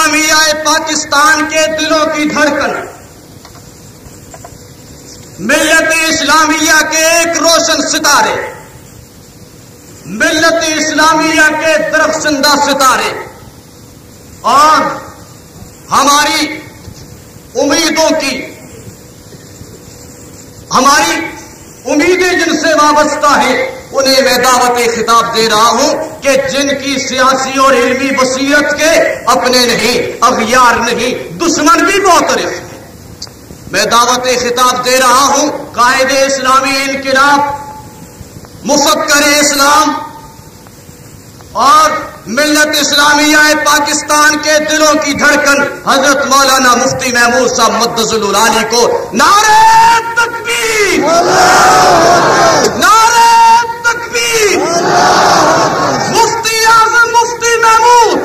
اسلامیہ پاکستان کے دلوں کی دھڑکن، ملت اسلامیہ کے ایک روشن ستارے، ملت اسلامیہ کے درخشندہ ستارے اور ہماری امیدوں کی، ہماری امیدیں جن سے وابستہ ہیں، انہیں میں دعوت خطاب دے رہا ہوں کہ جن کی سیاسی اور علمی بصیرت کے اپنے نہیں، اغیار نہیں، دشمن بھی معترف ہیں۔ میں دعوت خطاب دے رہا ہوں قائد اسلامی انقلاب، مفکر اسلام اور ملت اسلامیہ پاکستان کے دلوں کی دھڑکن حضرت مولانا مفتی محمود صاحب مدظ العالی کو نعرہ تکبیر، نعرہ تکبیر، مفتی اعظم مفتی محمود،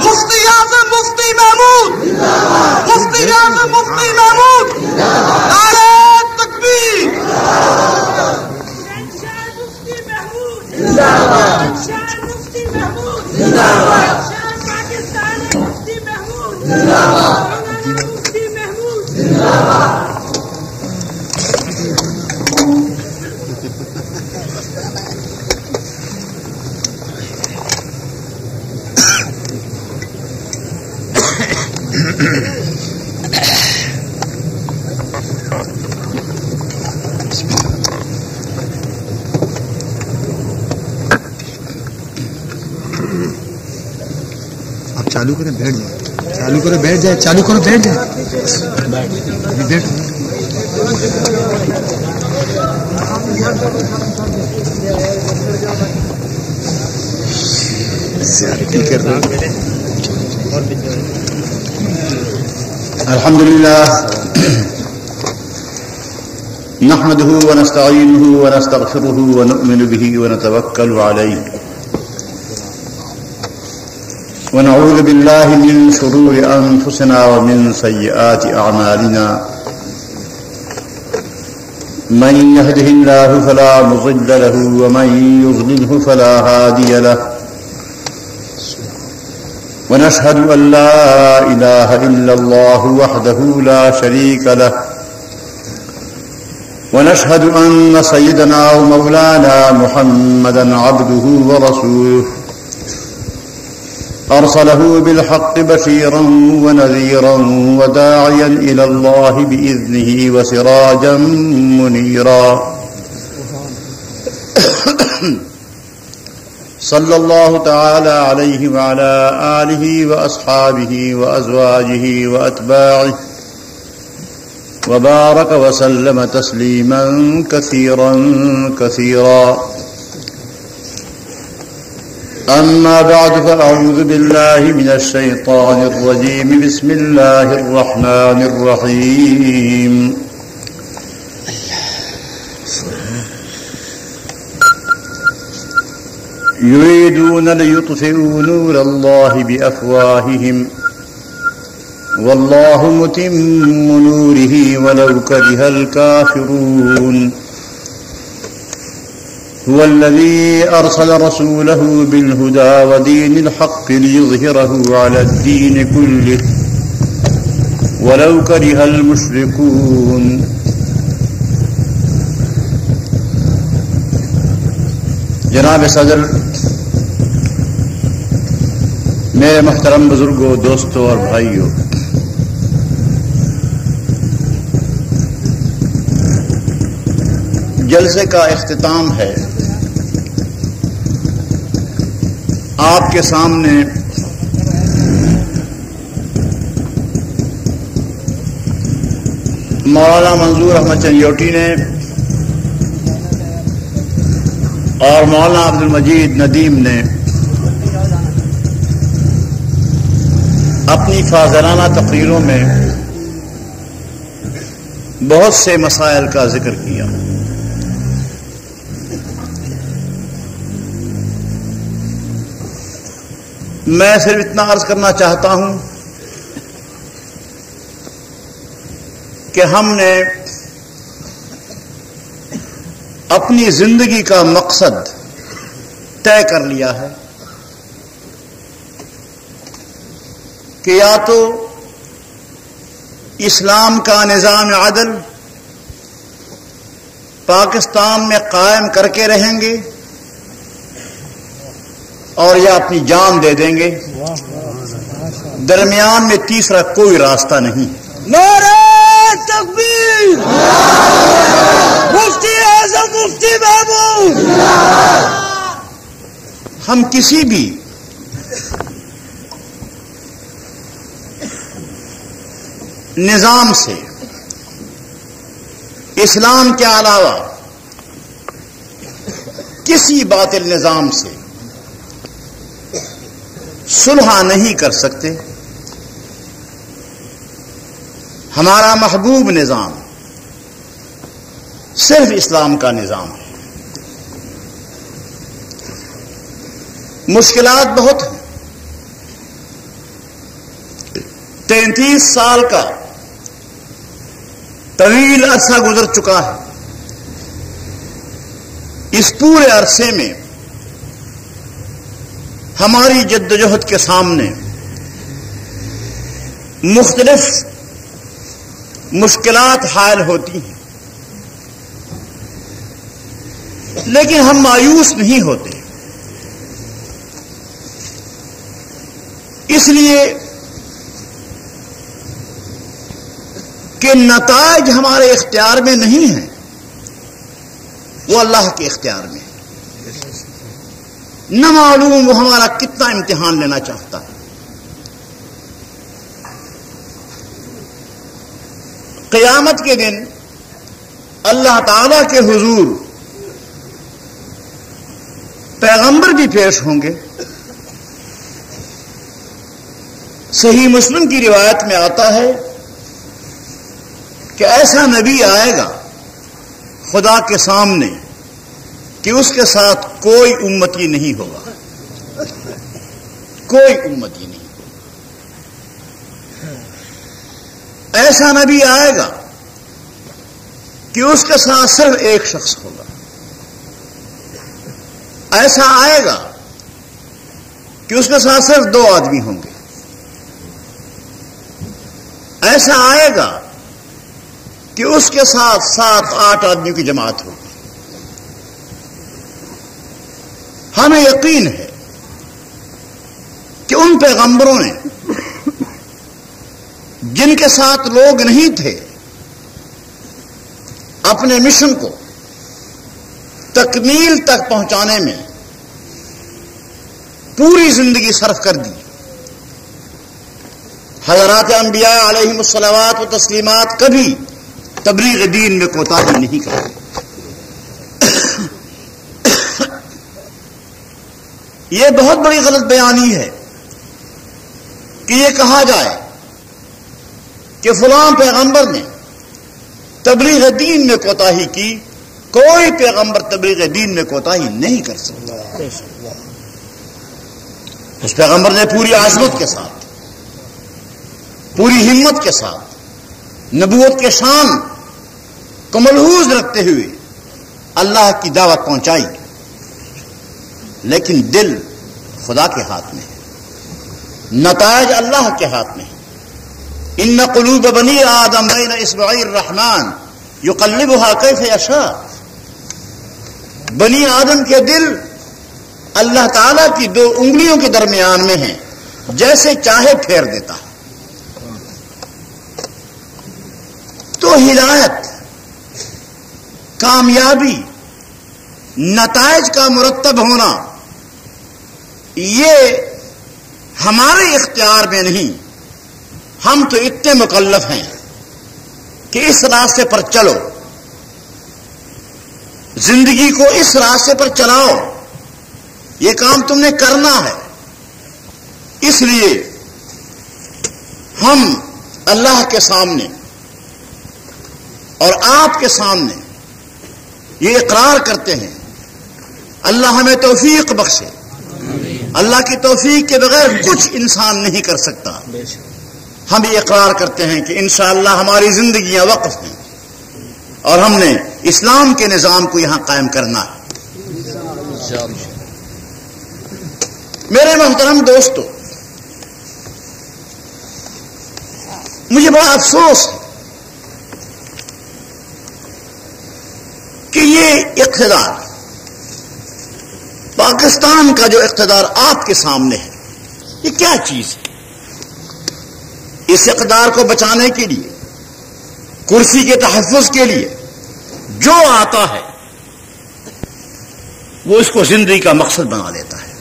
مفتی اعظم مفتی محمود، مفتی اعظم مفتی محمود، نعرہ تکبیر، آپ چالو کریں بیٹھ جائیں، چالو کریں بیٹھ جائیں، چالو کرو بیٹھ جائیں، بیٹھ الحمدللہ نحمده ونستعینه ونستغفره ونؤمن به ونتوکل علیہ ونعوذ بالله من شرور أنفسنا ومن سيئات أعمالنا من يهده الله فلا مضل له ومن يضلله فلا هادي له ونشهد أن لا إله إلا الله وحده لا شريك له ونشهد أن سيدنا ومولانا محمدا عبده ورسوله أرسله بالحق بشيرا ونذيرا وداعيا إلى الله بإذنه وسراجا منيرا صلى الله تعالى عليه وعلى آله وأصحابه وأزواجه وأتباعه وبارك وسلم تسليما كثيرا كثيرا أما بعد فأعوذ بالله من الشيطان الرجيم بسم الله الرحمن الرحيم يريدون ليطفئوا نور الله بأفواههم والله متم نوره ولو كره الكافرون هو الذي أرسل رسوله بالهدى ودين الحق ليظهره على الدين كله ولو كره المشركون جناب صدر، میرے محترم بزرگوں، دوستوں اور بھائیوں، جلسے کا اختتام ہے۔ آپ کے سامنے مولانا منظور احمد چنجوٹی نے اور مولانا عبد المجید ندیم نے اپنی فاضلانہ تقریروں میں بہت سے مسائل کا ذکر کیا۔ میں صرف اتنا عرض کرنا چاہتا ہوں کہ ہم نے اپنی زندگی کا مقصد طے کر لیا ہے کہ یا تو اسلام کا نظام عدل پاکستان میں قائم کر کے رہیں گے اور یا اپنی جان دے دیں گے، درمیان میں تیسرا کوئی راستہ نہیں۔ نعرہ تکبیر، مفتی اعظم مفتی محمود۔ ہم کسی بھی نظام سے اسلام کے علاوہ کسی باطل نظام سے صلح نہیں کر سکتے۔ ہمارا محبوب نظام صرف اسلام کا نظام ہے۔ مشکلات بہت ہیں، 33 سال کا طویل عرصہ گزر چکا ہے۔ اس پورے عرصے میں ہماری جدوجہد کے سامنے مختلف مشکلات حائل ہوتی ہیں، لیکن ہم مایوس نہیں ہوتے، اس لیے کہ نتائج ہمارے اختیار میں نہیں ہیں، وہ اللہ کے اختیار میں ہے۔ نہ معلوم وہ ہمارا کتنا امتحان لینا چاہتا ہے۔ قیامت کے دن اللہ تعالی کے حضور پیغمبر بھی پیش ہوں گے۔ صحیح مسلم کی روایت میں آتا ہے کہ ایسا نبی آئے گا خدا کے سامنے کہ اس کے ساتھ کوئی امتی نہیں ہوگا، کوئی امتی نہیں ہوگا۔ ایسا نبی آئے گا کہ اس کے ساتھ صرف ایک شخص ہوگا۔ ایسا آئے گا کہ اس کے ساتھ صرف 2 آدمی ہوں گے۔ ایسا آئے گا کہ اس کے ساتھ 7-8 آدمیوں کی جماعت ہوگی۔ ہمیں یقین ہے کہ ان پیغمبروں نے جن کے ساتھ لوگ نہیں تھے اپنے مشن کو تکمیل تک پہنچانے میں پوری زندگی صرف کر دی۔ حضرات انبیاء علیہم الصلوات و تسلیمات کبھی تبلیغ دین میں کوتاہی نہیں کرتے۔ یہ بہت بڑی غلط بیانی ہے کہ یہ کہا جائے کہ فلاں پیغمبر نے تبلیغ دین میں کوتاہی کی۔ کوئی پیغمبر تبلیغ دین میں کوتاہی نہیں کر سکتا۔ اس پیغمبر نے پوری عظمت کے ساتھ، پوری ہمت کے ساتھ نبوت کے شان کو ملحوظ رکھتے ہوئے اللہ کی دعوت پہنچائی، لیکن دل خدا کے ہاتھ میں ہے، نتائج اللہ کے ہاتھ میں ہے۔ ان قلوب بنی آدم بین اصبعی الرحمن یقلبها کیف یشاء۔ بنی آدم کے دل اللہ تعالی کی 2 انگلیوں کے درمیان میں ہیں، جیسے چاہے پھیر دیتا ہے۔ تو ہدایت، کامیابی، نتائج کا مرتب ہونا یہ ہمارے اختیار میں نہیں۔ ہم تو اتنے مکلف ہیں کہ اس راستے پر چلو، زندگی کو اس راستے پر چلاؤ، یہ کام تم نے کرنا ہے۔ اس لیے ہم اللہ کے سامنے اور آپ کے سامنے یہ اقرار کرتے ہیں، اللہ ہمیں توفیق بخشے۔ اللہ کی توفیق کے بغیر کچھ انسان نہیں کر سکتا۔ ہم یہ اقرار کرتے ہیں کہ انشاءاللہ ہماری زندگیاں وقف ہیں اور ہم نے اسلام کے نظام کو یہاں قائم کرنا ہے۔ میرے محترم دوستو، مجھے بڑا افسوس ہے کہ یہ اقتدار، پاکستان کا جو اقتدار آپ کے سامنے ہے، یہ کیا چیز ہے؟ اس اقتدار کو بچانے کے لیے، کرسی کے تحفظ کے لیے جو آتا ہے وہ اس کو زندگی کا مقصد بنا لیتا ہے۔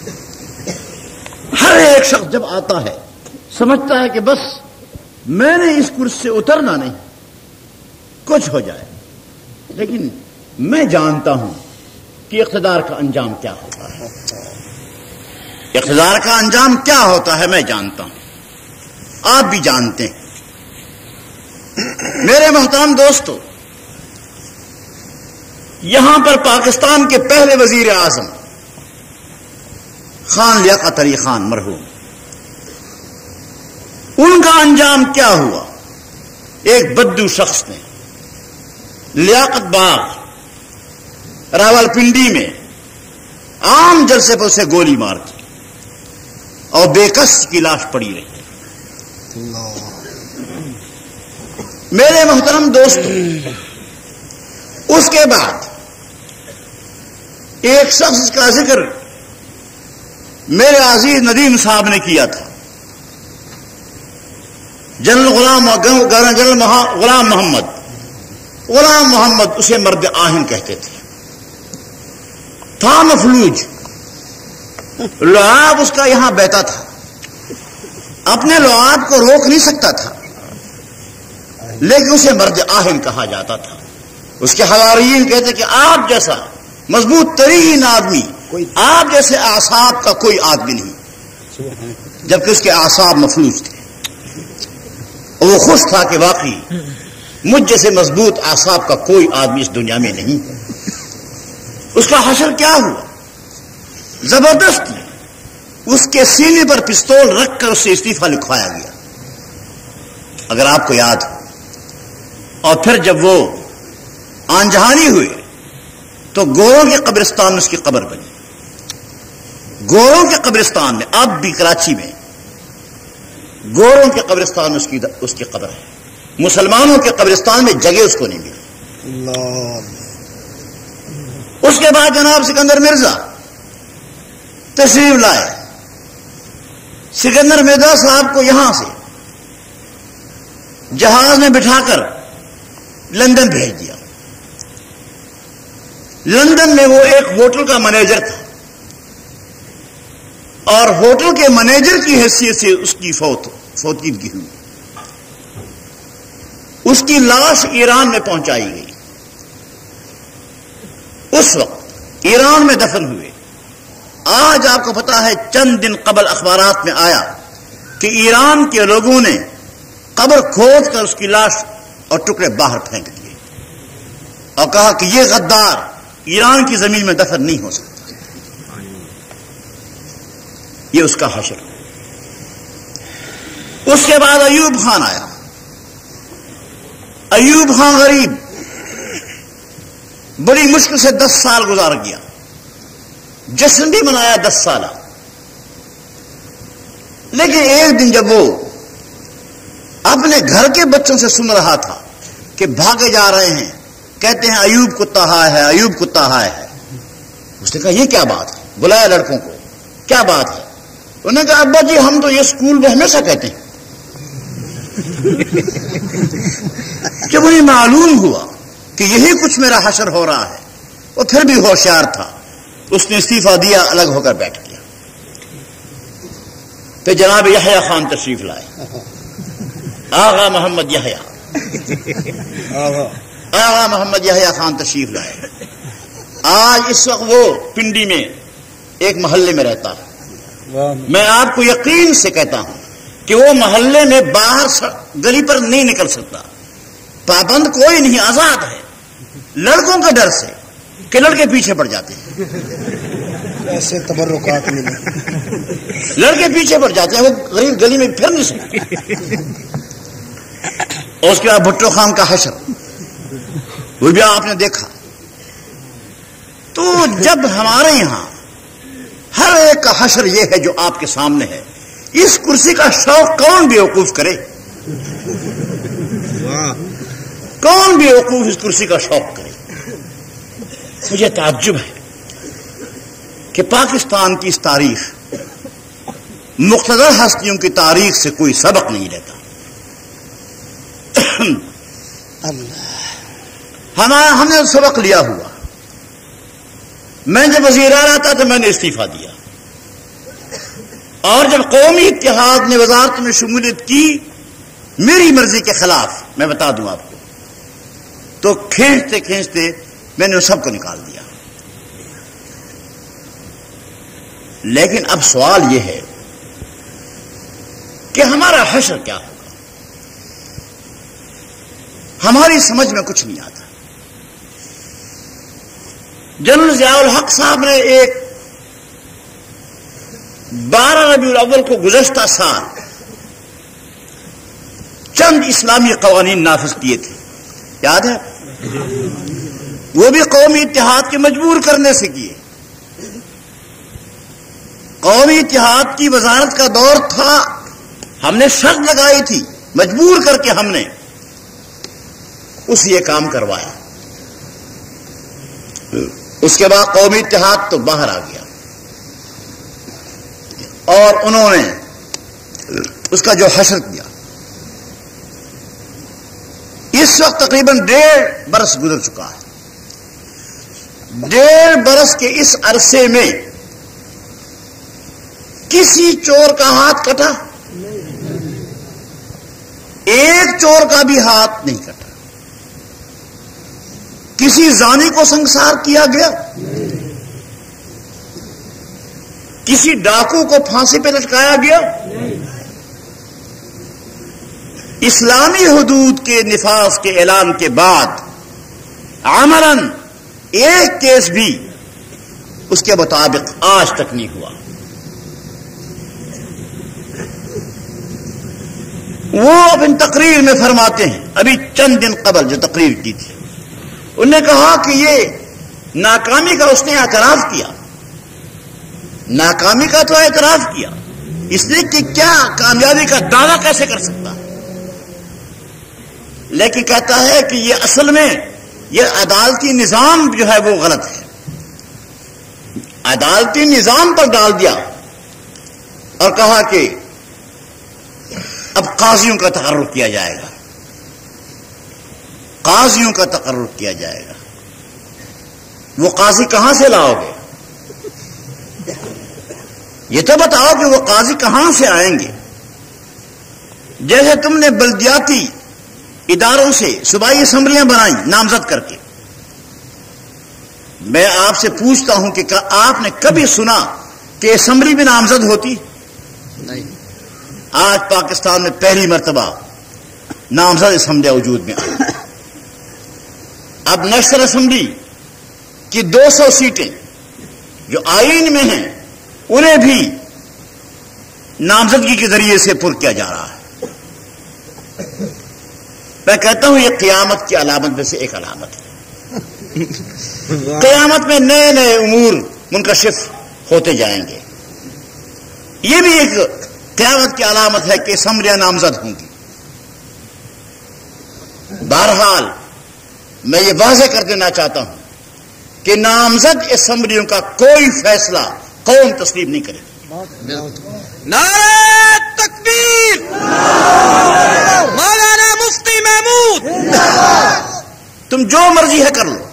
ہر ایک شخص جب آتا ہے سمجھتا ہے کہ بس میں نے اس کرسی سے اترنا نہیں، کچھ ہو جائے، لیکن میں جانتا ہوں کہ اقتدار کا انجام کیا ہوتا ہے۔ اقتدار کا انجام کیا ہوتا ہے میں جانتا ہوں، آپ بھی جانتے ہیں۔ میرے محترم دوستو، یہاں پر پاکستان کے پہلے وزیر اعظم خان لیاقت علی خان مرحوم، ان کا انجام کیا ہوا؟ ایک بدو شخص نے لیاقت باغ راولپنڈی میں عام جلسے پر اسے گولی مار دی اور بے کس کی لاش پڑی رہی۔ میرے محترم دوستو، اس کے بعد ایک شخص کا ذکر میرے عزیز ندیم صاحب نے کیا تھا، جنرل غلام محمد، اسے مرد آہن کہتے تھے، تھا مفلوج، لعاب اس کا یہاں بہتا تھا، اپنے لعاب کو روک نہیں سکتا تھا، لیکن اسے مرد آہن کہا جاتا تھا۔ اس کے حواریین کہتے کہ آپ جیسا مضبوط ترین آدمی، آپ جیسے اعصاب کا کوئی آدمی نہیں، جبکہ اس کے اعصاب مفلوج تھے، اور وہ خوش تھا کہ واقعی مجھ جیسے مضبوط اعصاب کا کوئی آدمی اس دنیا میں نہیں۔ اس کا حشر کیا ہوا؟ زبردستی اس کے سینے پر پستول رکھ کر اسے استعفیٰ لکھوایا گیا، اگر آپ کو یاد ہو۔ اور پھر جب وہ آنجہانی ہوئے تو گوروں کے قبرستان میں اس کی قبر بنی۔ گوروں کے قبرستان میں، اب بھی کراچی میں گوروں کے قبرستان میں اس کی قبر ہے، مسلمانوں کے قبرستان میں جگہ اس کو نہیں ملی۔ اس کے بعد جناب سکندر مرزا تشریف لائے، سکندر مرزا صاحب کو یہاں سے جہاز میں بٹھا کر لندن بھیج دیا۔ لندن میں وہ ایک ہوٹل کا مینیجر تھا، اور ہوٹل کے مینیجر کی حیثیت سے اس کی فوتگی ہوئی۔ اس کی لاش ایران میں پہنچائی گئی، اس وقت ایران میں دفن ہوئے۔ آج آپ کو پتا ہے چند دن قبل اخبارات میں آیا کہ ایران کے لوگوں نے قبر کھود کر اس کی لاش اور ٹکڑے باہر پھینک دیے اور کہا کہ یہ غدار ایران کی زمین میں دفن نہیں ہو سکتا۔ یہ اس کا حشر۔ اس کے بعد ایوب خان آیا۔ ایوب خان غریب، بڑی مشکل سے 10 سال گزار گیا، جشن بھی منایا 10 سالہ، لیکن ایک دن جب وہ اپنے گھر کے بچوں سے سن رہا تھا کہ بھاگے جا رہے ہیں، کہتے ہیں ایوب کتا ہائے ہے، ایوب کتا ہائے ہے، اس نے کہا یہ کیا بات ہے؟ بلایا لڑکوں کو، کیا بات ہے؟ انہوں نے کہا ابا جی ہم تو یہ اسکول میں ہمیشہ کہتے ہیں۔ جب انہیں معلوم ہوا کہ یہی کچھ میرا حشر ہو رہا ہے، وہ پھر بھی ہوشیار تھا، اس نے استعفیٰ دیا، الگ ہو کر بیٹھ گیا۔ پھر جناب یحییٰ خان تشریف لائے، آغا محمد یحییٰ خان تشریف لائے۔ آج اس وقت وہ پنڈی میں ایک محلے میں رہتا ہے۔ میں آپ کو یقین سے کہتا ہوں کہ وہ محلے میں باہر گلی پر نہیں نکل سکتا، پابند کوئی نہیں، آزاد ہے، لڑکوں کے ڈر سے کہ لڑکے پیچھے پڑ جاتے ہیں، ایسے تبرکات ملے، لڑکے پیچھے پڑ جاتے ہیں، وہ غریب گلی میں پھر نہیں سکتے۔ اور اس کے بعد بھٹو خان کا حشر، وہ بھی آپ نے دیکھا۔ تو جب ہمارے یہاں ہر ایک کا حشر یہ ہے جو آپ کے سامنے ہے، اس کرسی کا شوق کون بیوقوف کرے؟ کون بھی وقوف اس کرسی کا شوق کرے؟ مجھے تعجب ہے کہ پاکستان کی اس تاریخ مقتدر ہستیوں کی تاریخ سے کوئی سبق نہیں لیتا. ہم نے سبق لیا ہوا. میں جب وزیر اعلیٰ تھا تو میں نے استعفیٰ دیا، اور جب قومی اتحاد نے وزارت میں شمولیت کی میری مرضی کے خلاف، میں بتا دوں آپ کو، تو کھینچتے کھینچتے میں نے سب کو نکال دیا. لیکن اب سوال یہ ہے کہ ہمارا حشر کیا ہوگا؟ ہماری سمجھ میں کچھ نہیں آتا. جنرل ضیاء الحق صاحب نے ایک 12 ربیع الاول کو گزشتہ سال چند اسلامی قوانین نافذ کیے تھے، یاد ہے؟ وہ بھی قومی اتحاد کے مجبور کرنے سے کیے. قومی اتحاد کی وزارت کا دور تھا، ہم نے شرط لگائی تھی، مجبور کر کے ہم نے یہ کام کروایا. اس کے بعد قومی اتحاد تو باہر آ گیا، اور انہوں نے اس کا جو حشر کیا. اس وقت تقریباً 1.5 برس گزر چکا ہے. 1.5 برس کے اس عرصے میں کسی چور کا ہاتھ کٹا؟ ایک چور کا بھی ہاتھ نہیں کٹا. کسی زانی کو سنگسار کیا گیا؟ کسی ڈاکو کو پھانسی پہ لٹکایا گیا؟ اسلامی حدود کے نفاذ کے اعلان کے بعد عملاً ایک کیس بھی اس کے مطابق آج تک نہیں ہوا. وہ اپنی تقریر میں فرماتے ہیں، ابھی چند دن قبل جو تقریر کی تھی، انہوں نے کہا کہ یہ ناکامی کا اس نے اعتراف کیا. ناکامی کا تو اعتراف کیا، اس نے کہ کیا کامیابی کا دعویٰ کیسے کر سکتا، لیکن کہتا ہے کہ یہ اصل میں یہ عدالتی نظام جو ہے وہ غلط ہے. عدالتی نظام پر ڈال دیا اور کہا کہ اب قاضیوں کا تقرر کیا جائے گا، قاضیوں کا تقرر کیا جائے گا. وہ قاضی کہاں سے لاؤ گے؟ یہ تو بتاؤ کہ وہ قاضی کہاں سے آئیں گے؟ جیسے تم نے بلدیاتی اداروں سے صوبائی اسمبلیاں بنائیں نامزد کر کے. میں آپ سے پوچھتا ہوں کہ آپ نے کبھی سنا کہ اسمبلی میں نامزد ہوتی؟ نہیں. آج پاکستان میں پہلی مرتبہ نامزد اسمبلی وجود میں آئی. اب نیشنل اسمبلی کی 200 سیٹیں جو آئین میں ہیں انہیں بھی نامزدگی کے ذریعے سے پر کیا جا رہا ہے. میں کہتا ہوں یہ قیامت کی علامت میں سے ایک علامت ہے. قیامت میں نئے نئے امور منکشف ہوتے جائیں گے. یہ بھی ایک قیامت کی علامت ہے کہ اسمبلیاں نامزد ہوں گی. بہرحال میں یہ واضح کر دینا چاہتا ہوں کہ نامزد اسمبلیوں کا کوئی فیصلہ قوم تسلیم نہیں کرے گی. نعرہ تکبیر، مولانا مفتی محمود. تم جو مرضی ہے کر لو،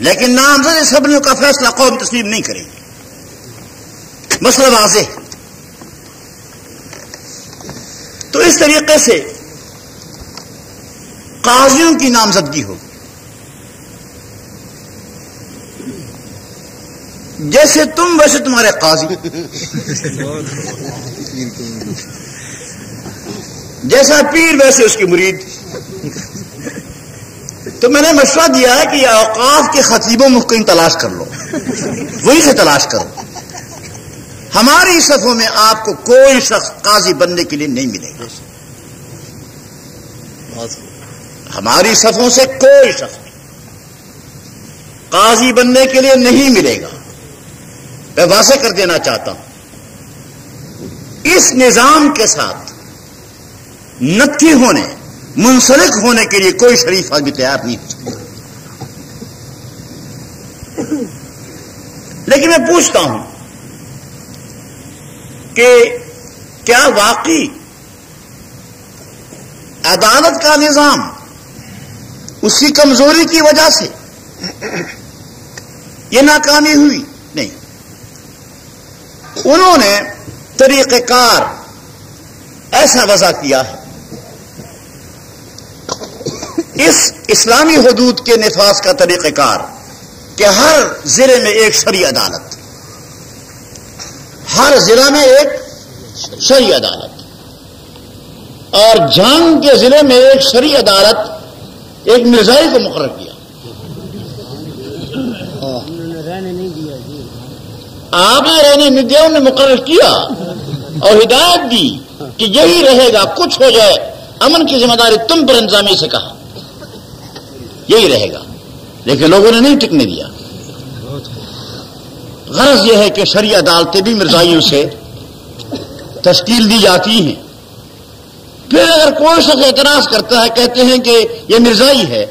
لیکن نامزد اسمبلیوں کا فیصلہ قوم تسلیم نہیں کرے گی. مسئلہ واضح ہے. تو اس طریقے سے قاضیوں کی نامزدگی ہوگی. جیسے تم ویسے تمہارے قاضی، جیسا پیر ویسے اس کی مرید. تو میں نے مشورہ دیا ہے کہ یہ اوقاف کے خطیبوں میں کہیں تلاش کر لو، وہی سے تلاش کرو. ہماری صفوں میں آپ کو کوئی شخص قاضی بننے کے لیے نہیں ملے گا. ہماری صفوں سے کوئی شخص قاضی بننے کے لیے نہیں ملے گا. میں واضح کر دینا چاہتا ہوں، اس نظام کے ساتھ نتھی ہونے منسلک ہونے کے لیے کوئی شریف آدمی تیار نہیں ہو سکتا. لیکن میں پوچھتا ہوں کہ کیا واقعی عدالت کا نظام اسی کمزوری کی وجہ سے یہ ناکامی ہوئی؟ نہیں. انہوں نے طریقہ کار ایسا وضع کیا ہے اس اسلامی حدود کے نفاذ کا طریقہ کار کہ ہر ضلع میں ایک شرعی عدالت، ہر ضلع میں ایک شرعی عدالت، اور جنگ کے ضلع میں ایک شرعی عدالت ایک مرزائی کو مقرر کیا. آپ نے رہنے نہیں دیا، انہوں نے مقرر کیا اور ہدایت دی کہ یہی رہے گا، کچھ ہو جائے امن کی ذمہ داری تم پر انتظامی سے کہا یہی رہے گا. لیکن لوگوں نے نہیں ٹکنے دیا. غرض یہ ہے کہ شرعی عدالتیں بھی مرزائیوں سے تشکیل دی جاتی ہیں. پھر اگر کوئی شخص اعتراض کرتا ہے، کہتے ہیں کہ یہ مرزائی ہے،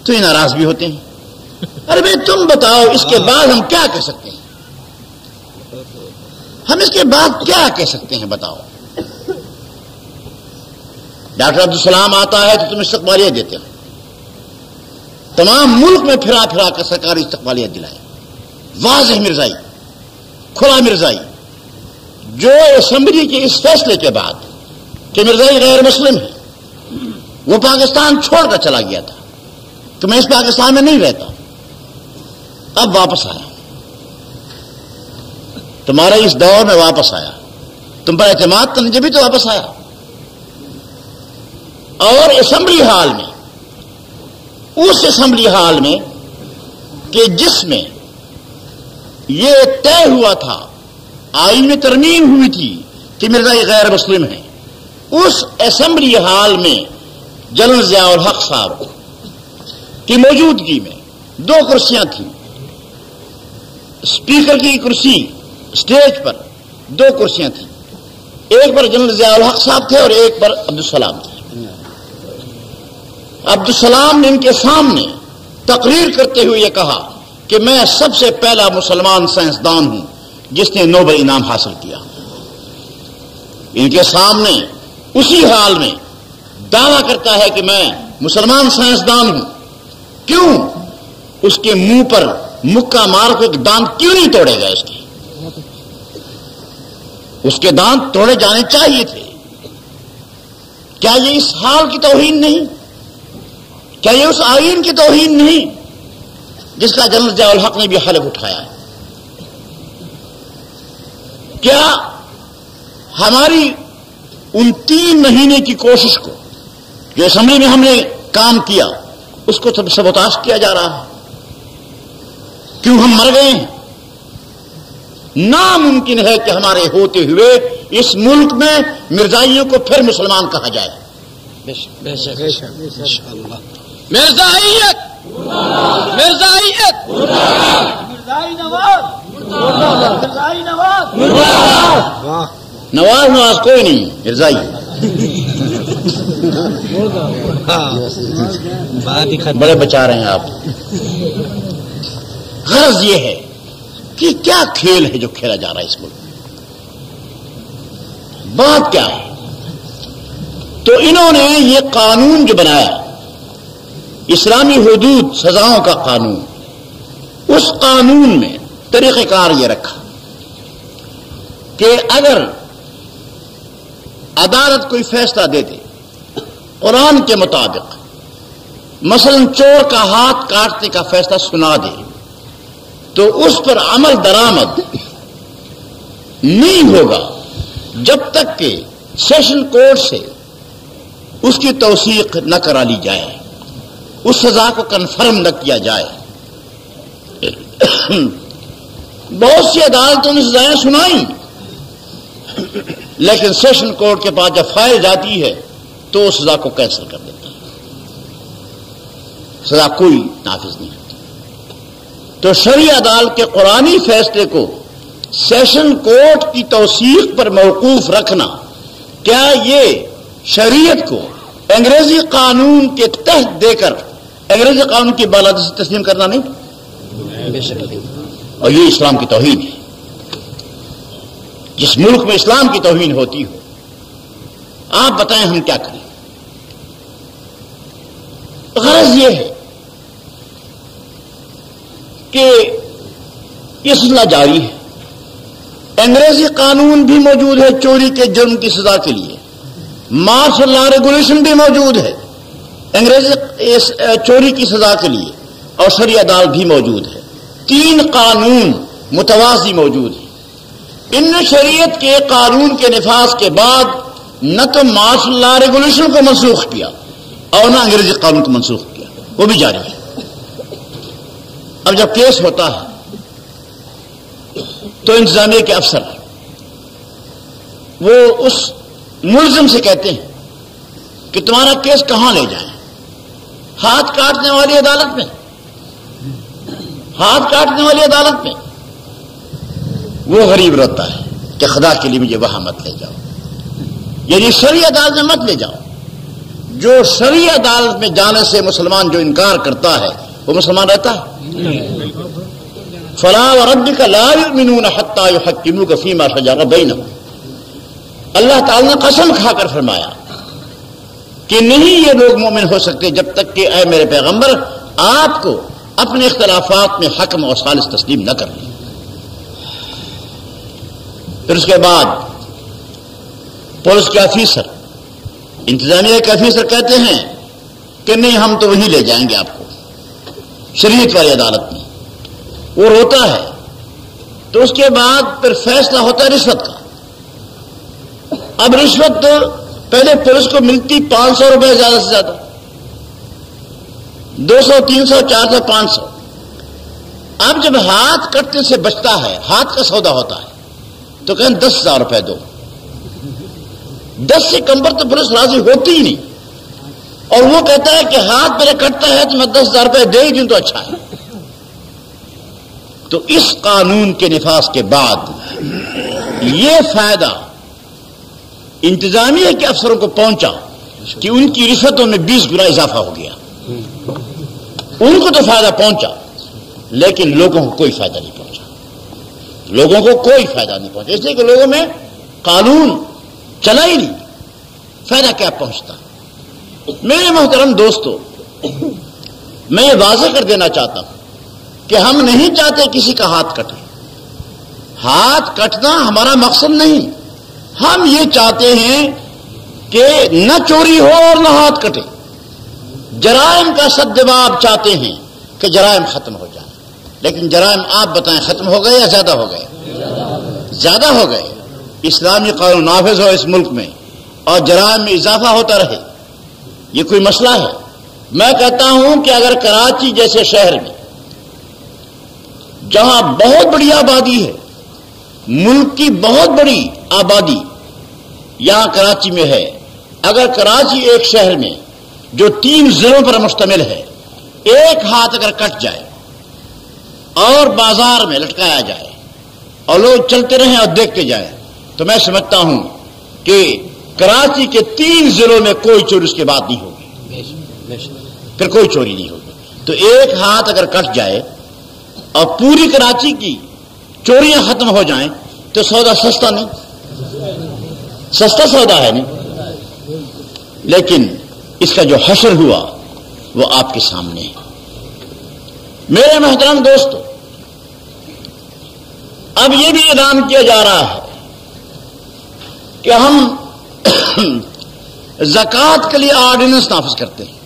تو یہ ناراض بھی ہوتے ہیں. ارے بھائی تم بتاؤ اس کے بعد ہم کیا کہہ سکتے ہیں؟ ہم اس کے بعد کیا کہہ سکتے ہیں بتاؤ؟ ڈاکٹر عبدالسلام آتا ہے تو تم استقبالیہ دیتے ہو. تمام ملک میں پھرا پھرا کر سرکاری استقبالیہ دلائے. واضح مرزائی، کھلا مرزائی، جو اسمبلی کے اس فیصلے کے بعد کہ مرزائی غیر مسلم ہے، وہ پاکستان چھوڑ کر چلا گیا تھا کہ میں اس پاکستان میں نہیں رہتا، اب واپس آیا، تمہارے اس دور میں واپس آیا، تم پر اعتماد کرنے جبھی تو واپس آیا. اور اسمبلی ہال میں، اس اسمبلی ہال میں کہ جس میں یہ طے ہوا تھا، آئین میں ترمیم ہوئی تھی کہ مرزائی غیر مسلم ہیں، اس اسمبلی ہال میں جنرل ضیاء الحق صاحب کی موجودگی میں 2 کرسیاں تھیں. اسپیکر کی کرسی اسٹیج پر 2 کرسیاں تھیں، ایک پر جنرل ضیاء الحق صاحب تھے اور ایک پر عبدالسلام تھے. عبدالسلام نے ان کے سامنے تقریر کرتے ہوئے یہ کہا کہ میں سب سے پہلا مسلمان سائنسدان ہوں جس نے نوبل انعام حاصل کیا. ان کے سامنے اسی حال میں دعویٰ کرتا ہے کہ میں مسلمان سائنسدان ہوں. کیوں؟ اس کے منہ پر مکہ مار کو ایک دانت کیوں نہیں توڑے گا؟ اس کے دانت توڑے جانے چاہیے تھے. کیا یہ اس حال کی توہین نہیں؟ کیا یہ اس آئین کی توہین نہیں جس کا جنرل ضیاء الحق نے بھی حلف اٹھایا ہے؟ کیا ہماری ان 3 مہینے کی کوشش کو جو اسمبلی میں ہم نے کام کیا اس کو سبوتاش کیا جا رہا ہے؟ کیوں ہم مر گئے ہیں؟ ناممکن ہے کہ ہمارے ہوتے ہوئے اس ملک میں مرزائیوں کو پھر مسلمان کہا جائے. مرزائیت، مرزائیت، مرزائی نواز، مرزائی نواز، نواز کوئی نہیں، مرزائی. بڑے بچا رہے ہیں آپ. غرض یہ ہے کہ کیا کھیل ہے جو کھیلا جا رہا ہے اس ملک میں؟ بات کیا ہے؟ تو انہوں نے یہ قانون جو بنایا، اسلامی حدود سزاؤں کا قانون، اس قانون میں طریقہ کار یہ رکھا کہ اگر عدالت کوئی فیصلہ دے دے قرآن کے مطابق، مثلا چور کا ہاتھ کاٹنے کا فیصلہ سنا دے، تو اس پر عمل درآمد نہیں ہوگا جب تک کہ سیشن کورٹ سے اس کی توثیق نہ کرا لی جائے، اس سزا کو کنفرم نہ کیا جائے. بہت سی عدالتوں نے سزائیں سنائیں، لیکن سیشن کورٹ کے پاس جب فائل جاتی ہے تو اس سزا کو کینسل کر دیتا ہے، سزا کوئی نافذ نہیں ہوتی. تو شرعی عدالت کے قرآنی فیصلے کو سیشن کورٹ کی توثیق پر موقوف رکھنا، کیا یہ شریعت کو انگریزی قانون کے تحت دے کر انگریزی قانون کی بالادستی سے تسلیم کرنا نہیں، اور یہ اسلام کی توہین ہے۔ جس ملک میں اسلام کی توہین ہوتی ہو، آپ بتائیں ہم کیا کریں؟ غرض یہ ہے کہ یہ سلسلہ جاری ہے۔ انگریزی قانون بھی موجود ہے چوری کے جرم کی سزا کے لیے، مارشل لا ریگولیشن بھی موجود ہے انگریزی چوری کی سزا کے لیے، اور شرعی عدالت بھی موجود ہے۔ 3 قانون متوازی موجود ہیں۔ ان نے شریعت کے قانون کے نفاذ کے بعد نہ تو مارشل لا ریگولیشن کو منسوخ کیا اور نہ انگریزی قانون کو منسوخ کیا، وہ بھی جاری ہے۔ اب جب کیس ہوتا ہے تو انتظامیہ کے افسر وہ اس ملزم سے کہتے ہیں کہ تمہارا کیس کہاں لے جائیں؟ ہاتھ کاٹنے والی عدالت میں، ہاتھ کاٹنے والی عدالت میں۔ وہ غریب روتا ہے کہ خدا کے لیے مجھے وہاں مت لے جاؤ، یعنی شرعی عدالت میں مت لے جاؤ۔ جو شرعی عدالت میں جانے سے مسلمان جو انکار کرتا ہے وہ مسلمان رہتا ہے؟ فلا وربک لا یؤمنون حتی یحکموک فیما شجر بینہم۔ اللہ تعالی نے قسم کھا کر فرمایا کہ نہیں یہ لوگ مومن ہو سکتے جب تک کہ اے میرے پیغمبر آپ کو اپنے اختلافات میں حکم اور خالص تسلیم نہ کر لیں۔ پھر اس کے بعد پولیس کے آفیسر، انتظامیہ کے آفیسر کہتے ہیں کہ نہیں ہم تو وہیں لے جائیں گے آپ کو شریعت والی عدالت میں۔ وہ روتا ہے تو اس کے بعد پھر فیصلہ ہوتا ہے رشوت کا۔ اب رشوت پہلے پولیس کو ملتی 500 روپے زیادہ سے زیادہ، 200 300 400 500۔ اب جب ہاتھ کٹنے سے بچتا ہے، ہاتھ کا سودا ہوتا ہے تو کہیں 10,000 روپے دو۔ 10 سے کم پر تو پولیس راضی ہوتی ہی نہیں، اور وہ کہتا ہے کہ ہاتھ میرے کٹتا ہے تو میں 10,000 روپے دے ہی دوں تو اچھا ہے۔ تو اس قانون کے نفاذ کے بعد یہ فائدہ انتظامیہ کے افسروں کو پہنچا کہ ان کی رشوتوں میں 20 گنا اضافہ ہو گیا۔ ان کو تو فائدہ پہنچا لیکن لوگوں کو کوئی فائدہ نہیں پہنچا، لوگوں کو کوئی فائدہ نہیں پہنچا، اس لیے کہ لوگوں میں قانون چلا ہی نہیں، فائدہ کیا پہنچتا۔ میرے محترم دوستو، میں واضح کر دینا چاہتا ہوں کہ ہم نہیں چاہتے کسی کا ہاتھ کٹے۔ ہاتھ کٹنا ہمارا مقصد نہیں، ہم یہ چاہتے ہیں کہ نہ چوری ہو اور نہ ہاتھ کٹے۔ جرائم کا سدباب چاہتے ہیں کہ جرائم ختم ہو جائے، لیکن جرائم آپ بتائیں ختم ہو گئے یا زیادہ ہو گئے؟ زیادہ ہو گئے۔ اسلامی قانون نافذ ہو اس ملک میں اور جرائم میں اضافہ ہوتا رہے، یہ کوئی مسئلہ ہے؟ میں کہتا ہوں کہ اگر کراچی جیسے شہر میں جہاں بہت بڑی آبادی ہے، ملک کی بہت بڑی آبادی یہاں کراچی میں ہے، اگر کراچی ایک شہر میں جو 3 ضلعوں پر مشتمل ہے، ایک ہاتھ اگر کٹ جائے اور بازار میں لٹکایا جائے اور لوگ چلتے رہیں اور دیکھتے جائیں تو میں سمجھتا ہوں کہ کراچی کے 3 ضلعوں میں کوئی چوری اس کے بعد نہیں ہوگی، پھر کوئی چوری نہیں ہوگی۔ تو ایک ہاتھ اگر کٹ جائے اور پوری کراچی کی چوریاں ختم ہو جائیں تو سودا سستا نہیں، سستا سودا ہے نہیں، لیکن اس کا جو حشر ہوا وہ آپ کے سامنے ہے۔ میرے محترم دوستو، اب یہ بھی اعلان کیا جا رہا ہے کہ ہم زکوٰۃ کے لیے آرڈیننس نافذ کرتے ہیں۔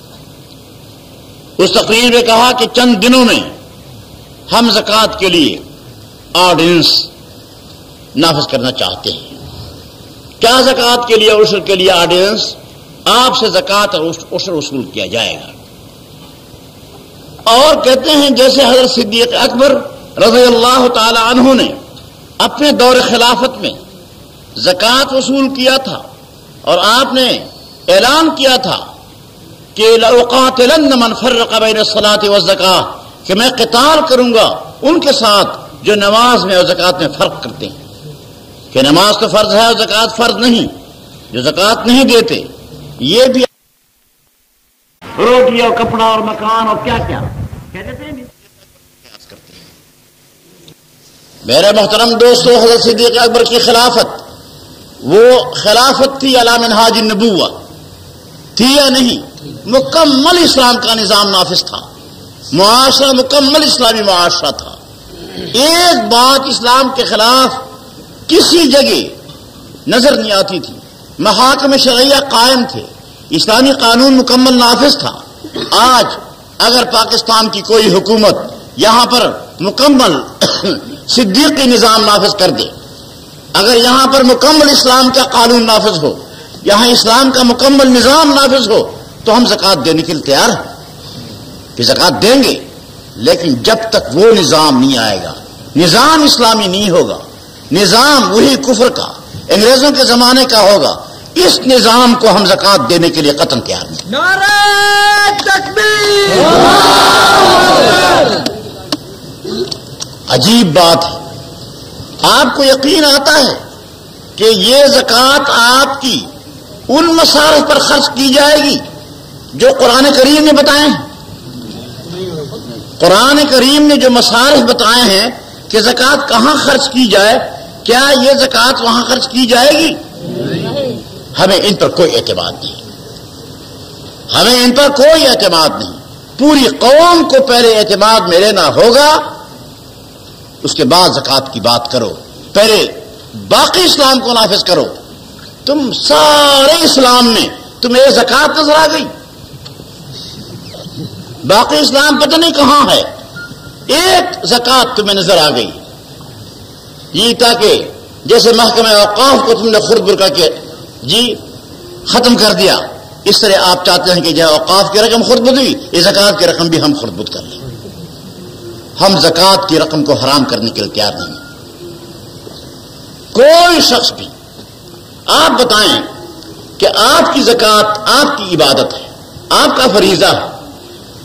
اس تقریر میں کہا کہ چند دنوں میں ہم زکوٰۃ کے لیے آرڈیننس نافذ کرنا چاہتے ہیں۔ کیا زکوٰۃ کے لیے اور عشر کے لیے آرڈیننس؟ آپ سے زکوٰۃ اور عشر وصول کیا جائے گا، اور کہتے ہیں جیسے حضرت صدیق اکبر رضی اللہ تعالی عنہ نے اپنے دور خلافت میں زکوٰۃ وصول کیا تھا اور آپ نے اعلان کیا تھا کہ لأقاتلن من فرق بین الصلاۃ والزکاۃ، کہ میں قتال کروں گا ان کے ساتھ جو نماز میں اور زکوٰۃ میں فرق کرتے ہیں، کہ نماز تو فرض ہے اور زکوٰۃ فرض نہیں، جو زکوٰۃ نہیں دیتے یہ بھی روٹی اور کپڑا اور مکان اور کیا کیا کہتے تھے. میرے محترم دوستو، حضرت صدیق اکبر کی خلافت وہ خلافت تھی علی منہاج النبوہ تھی یا نہیں؟ مکمل اسلام کا نظام نافذ تھا، معاشرہ مکمل اسلامی معاشرہ تھا. ایک بات اسلام کے خلاف کسی جگہ نظر نہیں آتی تھی. محاکم شرعیہ قائم تھے، اسلامی قانون مکمل نافذ تھا. آج اگر پاکستان کی کوئی حکومت یہاں پر مکمل صدیقی نظام نافذ کر دے، اگر یہاں پر مکمل اسلام کا قانون نافذ ہو، یہاں اسلام کا مکمل نظام نافذ ہو، تو ہم زکوٰۃ دینے کے لیے تیار ہیں کہ زکوٰۃ دیں گے. لیکن جب تک وہ نظام نہیں آئے گا، نظام اسلامی نہیں ہوگا، نظام وہی کفر کا انگریزوں کے زمانے کا ہوگا، اس نظام کو ہم زکوٰۃ دینے کے لیے قطعاً تیار نہیں. نعرہ تکبیر. عجیب بات ہے. آپ کو یقین آتا ہے کہ یہ زکوٰۃ آپ کی ان مصارف پر خرچ کی جائے گی جو قرآن کریم نے بتائے ہیں؟ قرآن کریم نے جو مصارف بتائے ہیں کہ زکوٰۃ کہاں خرچ کی جائے، کیا یہ زکوٰۃ وہاں خرچ کی جائے گی؟ ہمیں ان پر کوئی اعتماد نہیں، ہمیں ان پر کوئی اعتماد نہیں. پوری قوم کو پہلے اعتماد میں لینا ہوگا، اس کے بعد زکوٰۃ کی بات کرو. پہلے باقی اسلام کو نافذ کرو. تم سارے اسلام میں تمہیں زکوٰۃ نظر آ گئی، باقی اسلام پتہ نہیں کہاں ہے. ایک زکوٰۃ تمہیں نظر آ گئی. یہ تاکہ جیسے محکمہ اوقاف کو تم نے خرد برکا کے ختم کر دیا، اس طرح آپ چاہتے ہیں کہ جہاں اوقاف کی رقم خرد بد ہوئی، یہ زکوٰۃ کی رقم بھی ہم خرد بد کر لیں. ہم زکوٰۃ کی رقم کو حرام کرنے کے لیے تیار نہیں. کوئی شخص بھی آپ بتائیں کہ آپ کی زکوٰۃ آپ کی عبادت ہے، آپ کا فریضہ ہے،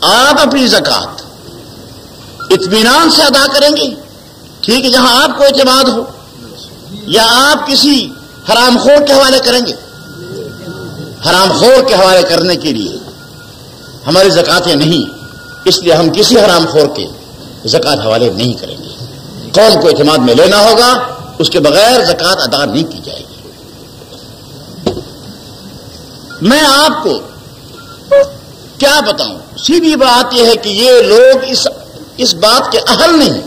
آپ اپنی زکوٰۃ اطمینان سے ادا کریں گے، ٹھیک ہے، جہاں آپ کو اعتماد ہو، یا آپ کسی حرام خور کے حوالے کریں گے؟ حرام خور کے حوالے کرنے کے لیے ہماری زکوٰۃیں نہیں، اس لیے ہم کسی حرام خور کے زکوٰۃ حوالے نہیں کریں گے. قوم کو اعتماد میں لینا ہوگا، اس کے بغیر زکوٰۃ ادا نہیں کی جائے گی. میں آپ کو کیا بتاؤں، سیدھی بات یہ ہے کہ یہ لوگ اس بات کے اہل نہیں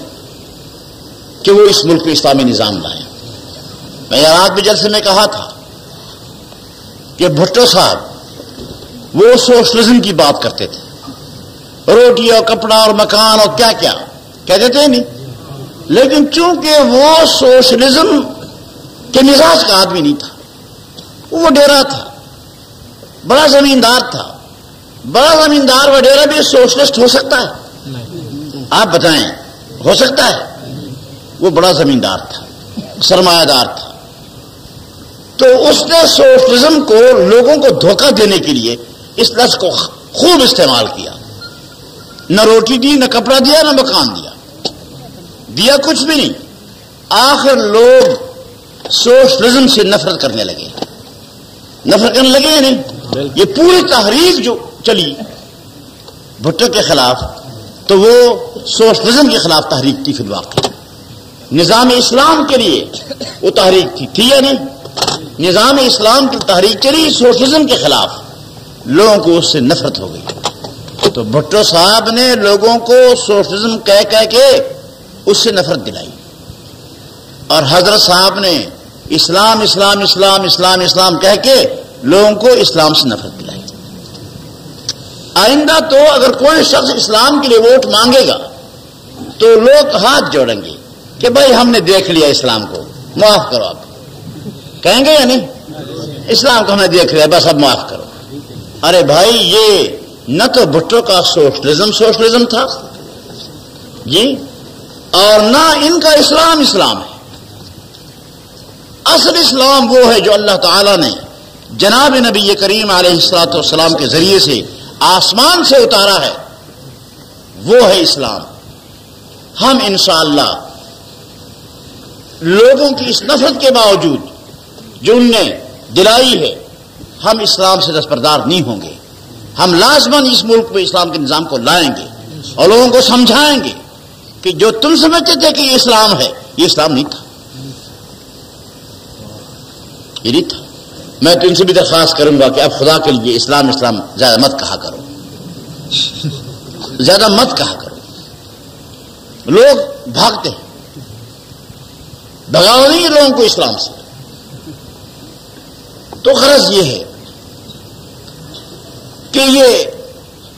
کہ وہ اس ملک میں اسلامی نظام لائیں. میں رات بھی جلسے میں کہا تھا کہ بھٹو صاحب وہ سوشلزم کی بات کرتے تھے، روٹی اور کپڑا اور مکان اور کیا کیا کہتے تھے نہیں، لیکن چونکہ وہ سوشلزم کے مزاج کا آدمی نہیں تھا، وہ ڈیرا تھا، بڑا زمیندار تھا. بڑا زمیندار و ڈیرا بھی سوشلسٹ ہو سکتا ہے؟ آپ بتائیں، ہو سکتا ہے؟ وہ بڑا زمیندار تھا، سرمایہ دار تھا. تو اس نے سوشلزم کو لوگوں کو دھوکہ دینے کے لیے اس لفظ کو خوب استعمال کیا. نہ روٹی دی، نہ کپڑا دیا، نہ مکان دیا کچھ بھی نہیں. آخر لوگ سوشلزم سے نفرت کرنے لگے یا نہیں؟ یہ پوری تحریک جو چلی بھٹو کے خلاف، تو وہ سوشلزم کے خلاف تحریک تھی. فی الواقع نظام اسلام کے لیے وہ تحریک تھی یا نہیں؟ نظام اسلام کی تحریک چلی سوشلزم کے خلاف، لوگوں کو اس سے نفرت ہو گئی. تو بھٹو صاحب نے لوگوں کو سوشلزم کہہ کے اس سے نفرت دلائی، اور حضرت صاحب نے اسلام اسلام اسلام اسلام اسلام کہہ کے لوگوں کو اسلام سے نفرت دلائی. آئندہ تو اگر کوئی شخص اسلام کے لیے ووٹ مانگے گا تو لوگ ہاتھ جوڑیں گے کہ بھائی ہم نے دیکھ لیا اسلام کو، معاف کرو. آپ کہیں گے یا نہیں؟ اسلام کو ہم نے دیکھ لیا، بس اب معاف کرو. ارے بھائی، یہ نہ تو بھٹو کا سوشلزم تھا اور نہ ان کا اسلام ہے. اصل اسلام وہ ہے جو اللہ تعالیٰ نے جناب نبی کریم علیہ الصلوۃ والسلام کے ذریعے سے آسمان سے اتارا ہے، وہ ہے اسلام. ہم انشاءاللہ لوگوں کی اس نفرت کے باوجود جو ان نے دلائی ہے، ہم اسلام سے دستبردار نہیں ہوں گے. ہم لازماً اس ملک میں اسلام کے نظام کو لائیں گے اور لوگوں کو سمجھائیں گے کہ جو تم سمجھتے تھے کہ یہ اسلام ہے، یہ اسلام نہیں تھا، یہ نہیں تھا. میں تو ان سے بھی درخواست کروں گا کہ اب خدا کے لیے اسلام زیادہ مت کہا کرو، زیادہ مت کہا کرو. لوگ بھاگتے ہیں، بھگاؤ نہیں لوگوں کو اسلام سے. تو غرض یہ ہے کہ یہ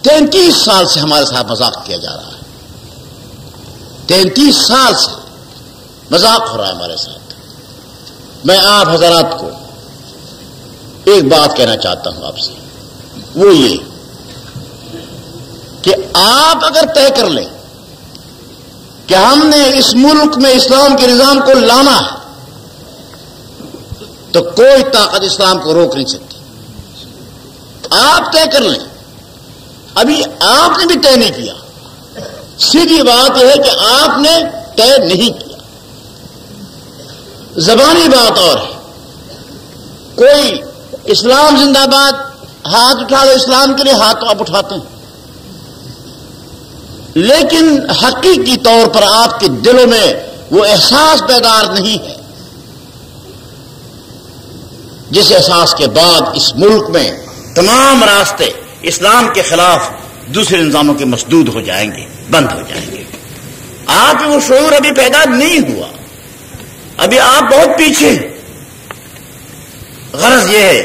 33 سال سے ہمارے ساتھ مذاق کیا جا رہا ہے. 33 سال سے مذاق ہو رہا ہے ہمارے ساتھ. میں آپ حضرات کو ایک بات کہنا چاہتا ہوں آپ سے، وہ یہ کہ آپ اگر طے کر لیں کہ ہم نے اس ملک میں اسلام کے نظام کو لانا ہے تو کوئی طاقت اسلام کو روک نہیں سکتی. آپ طے کر لیں. ابھی آپ نے بھی طے نہیں کیا. سیدھی بات یہ ہے کہ آپ نے طے نہیں کیا. زبانی بات اور ہے. کوئی اسلام زندہ باد ہاتھ اٹھا دو اسلام کے لیے، ہاتھ تو آپ اٹھاتے ہیں، لیکن حقیقی طور پر آپ کے دلوں میں وہ احساس بیدار نہیں ہے جس احساس کے بعد اس ملک میں تمام راستے اسلام کے خلاف دوسرے نظاموں کے مسدود ہو جائیں گے، بند ہو جائیں گے. آپ میں وہ شعور ابھی پیدا نہیں ہوا، ابھی آپ بہت پیچھے ہیں. غرض یہ ہے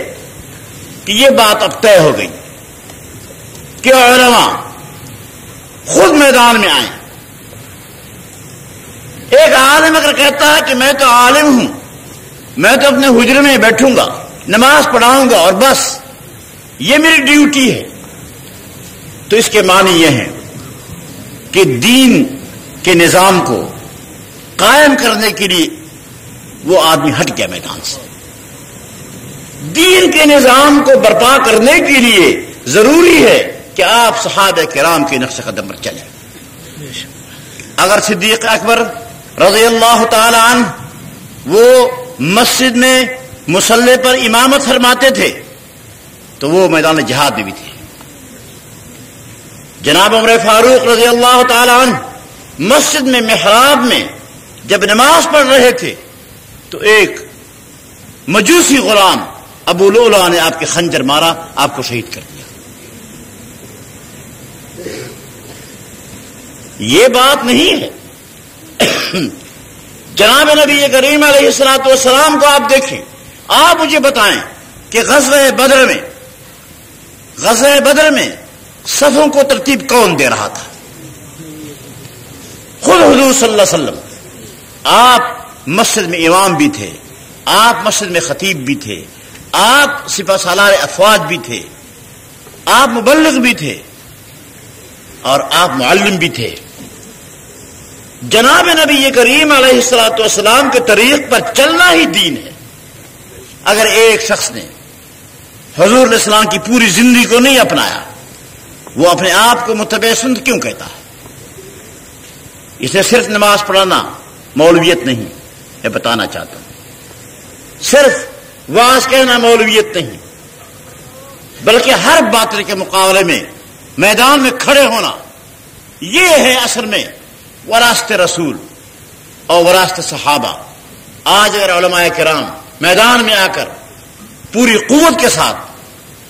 کہ یہ بات اب طے ہو گئی کہ علماء خود میدان میں آئیں. ایک عالم اگر کہتا ہے کہ میں تو عالم ہوں، میں تو اپنے حجرے میں بیٹھوں گا، نماز پڑھاؤں گا اور بس یہ میری ڈیوٹی ہے، تو اس کے معنی یہ ہے کہ دین کے نظام کو قائم کرنے کے لیے وہ آدمی ہٹ گیا میدان سے. دین کے نظام کو برپا کرنے کے لیے ضروری ہے کہ آپ صحابہ کرام کے نقش قدم پر چلیں. اگر صدیق اکبر رضی اللہ تعالی عنہ وہ مسجد میں مصلی پر امامت فرماتے تھے تو وہ میدان جہاد میں بھی تھے. جناب عمر فاروق رضی اللہ تعالی عنہ مسجد میں محراب میں جب نماز پڑھ رہے تھے تو ایک مجوسی غلام ابو لؤلؤ نے آپ کے خنجر مارا، آپ کو شہید کر دیا. یہ بات نہیں ہے. جناب نبی کریم علیہ الصلوۃ والسلام کو آپ دیکھیں، آپ مجھے بتائیں کہ غزوہ بدر میں صفوں کو ترتیب کون دے رہا تھا؟ خود حضور صلی اللہ علیہ وسلم. آپ مسجد میں امام بھی تھے، آپ مسجد میں خطیب بھی تھے، آپ سپہ سالار افواج بھی تھے، آپ مبلغ بھی تھے اور آپ معلم بھی تھے. جناب نبی کریم علیہ الصلوۃ والسلام کے طریق پر چلنا ہی دین ہے. اگر ایک شخص نے حضور علیہ السلام کی پوری زندگی کو نہیں اپنایا، وہ اپنے آپ کو متبع سنت کیوں کہتا ہے؟ اسے صرف نماز پڑھنا مولویت نہیں، میں بتانا چاہتا ہوں. صرف واعظ کہنا مولویت نہیں، بلکہ ہر باطل کے مقابلے میں میدان میں کھڑے ہونا، یہ ہے اصل میں وراثت رسول اور وراثت صحابہ. آج اگر علماء کرام میدان میں آ کر پوری قوت کے ساتھ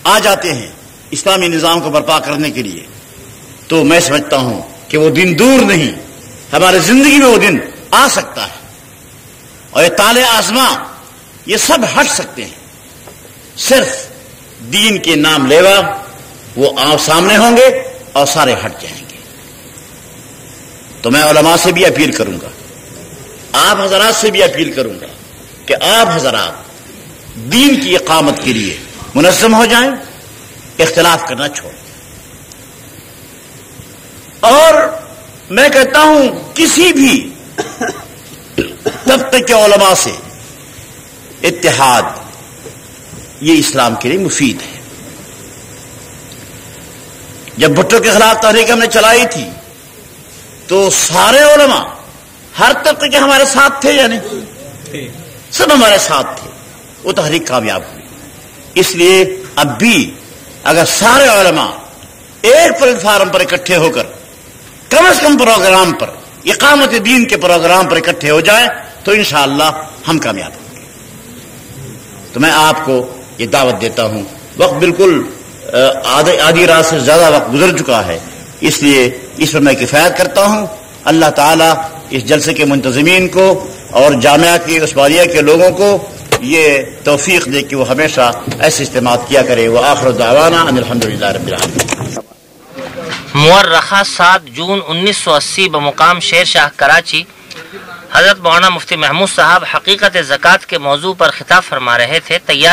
آ جاتے ہیں اسلامی نظام کو برپا کرنے کے لیے، تو میں سمجھتا ہوں کہ وہ دن دور نہیں، ہماری زندگی میں وہ دن آ سکتا ہے. اور یہ تالے آزما یہ سب ہٹ سکتے ہیں. صرف دین کے نام لیوا وہ آپ سامنے ہوں گے اور سارے ہٹ جائیں گے. تو میں علماء سے بھی اپیل کروں گا، آپ حضرات سے بھی اپیل کروں گا کہ آپ حضرات دین کی اقامت کے لیے منظم ہو جائیں، اختلاف کرنا چھوڑیں. اور میں کہتا ہوں کسی بھی طبقے کے علماء سے اتحاد یہ اسلام کے لیے مفید ہے. جب بھٹو کے خلاف تحریک ہم نے چلائی تھی تو سارے علماء ہر طبقے کے ہمارے ساتھ تھے یا نہیں؟ سب ہمارے ساتھ تھے. وہ تحریک کامیاب ہوئی. اس لیے اب بھی اگر سارے علماء ایک پلیٹ فارم پر اکٹھے ہو کر کم از کم پروگرام پر، اقامت دین کے پروگرام پر اکٹھے ہو جائیں تو انشاءاللہ ہم کامیاب ہوں گے. تو میں آپ کو یہ دعوت دیتا ہوں. وقت بالکل آدھی رات سے زیادہ وقت گزر چکا ہے، اس لیے اس پر میں کفایت کرتا ہوں. اللہ تعالیٰ اس جلسے کے منتظمین کو اور جامعہ کی عثمانیہ کے لوگوں کو یہ توفیق دے کہ وہ ہمیشہ ایسے اجتماعات کیا کرے. وآخر دعوانا ان الحمدللہ رب العالمین. مورخہ 7 جون 1980 بمقام شیر شاہ کراچی حضرت مولانا مفتی محمود صاحب حقیقت زکوٰۃ کے موضوع پر خطاب فرما رہے تھے. تیار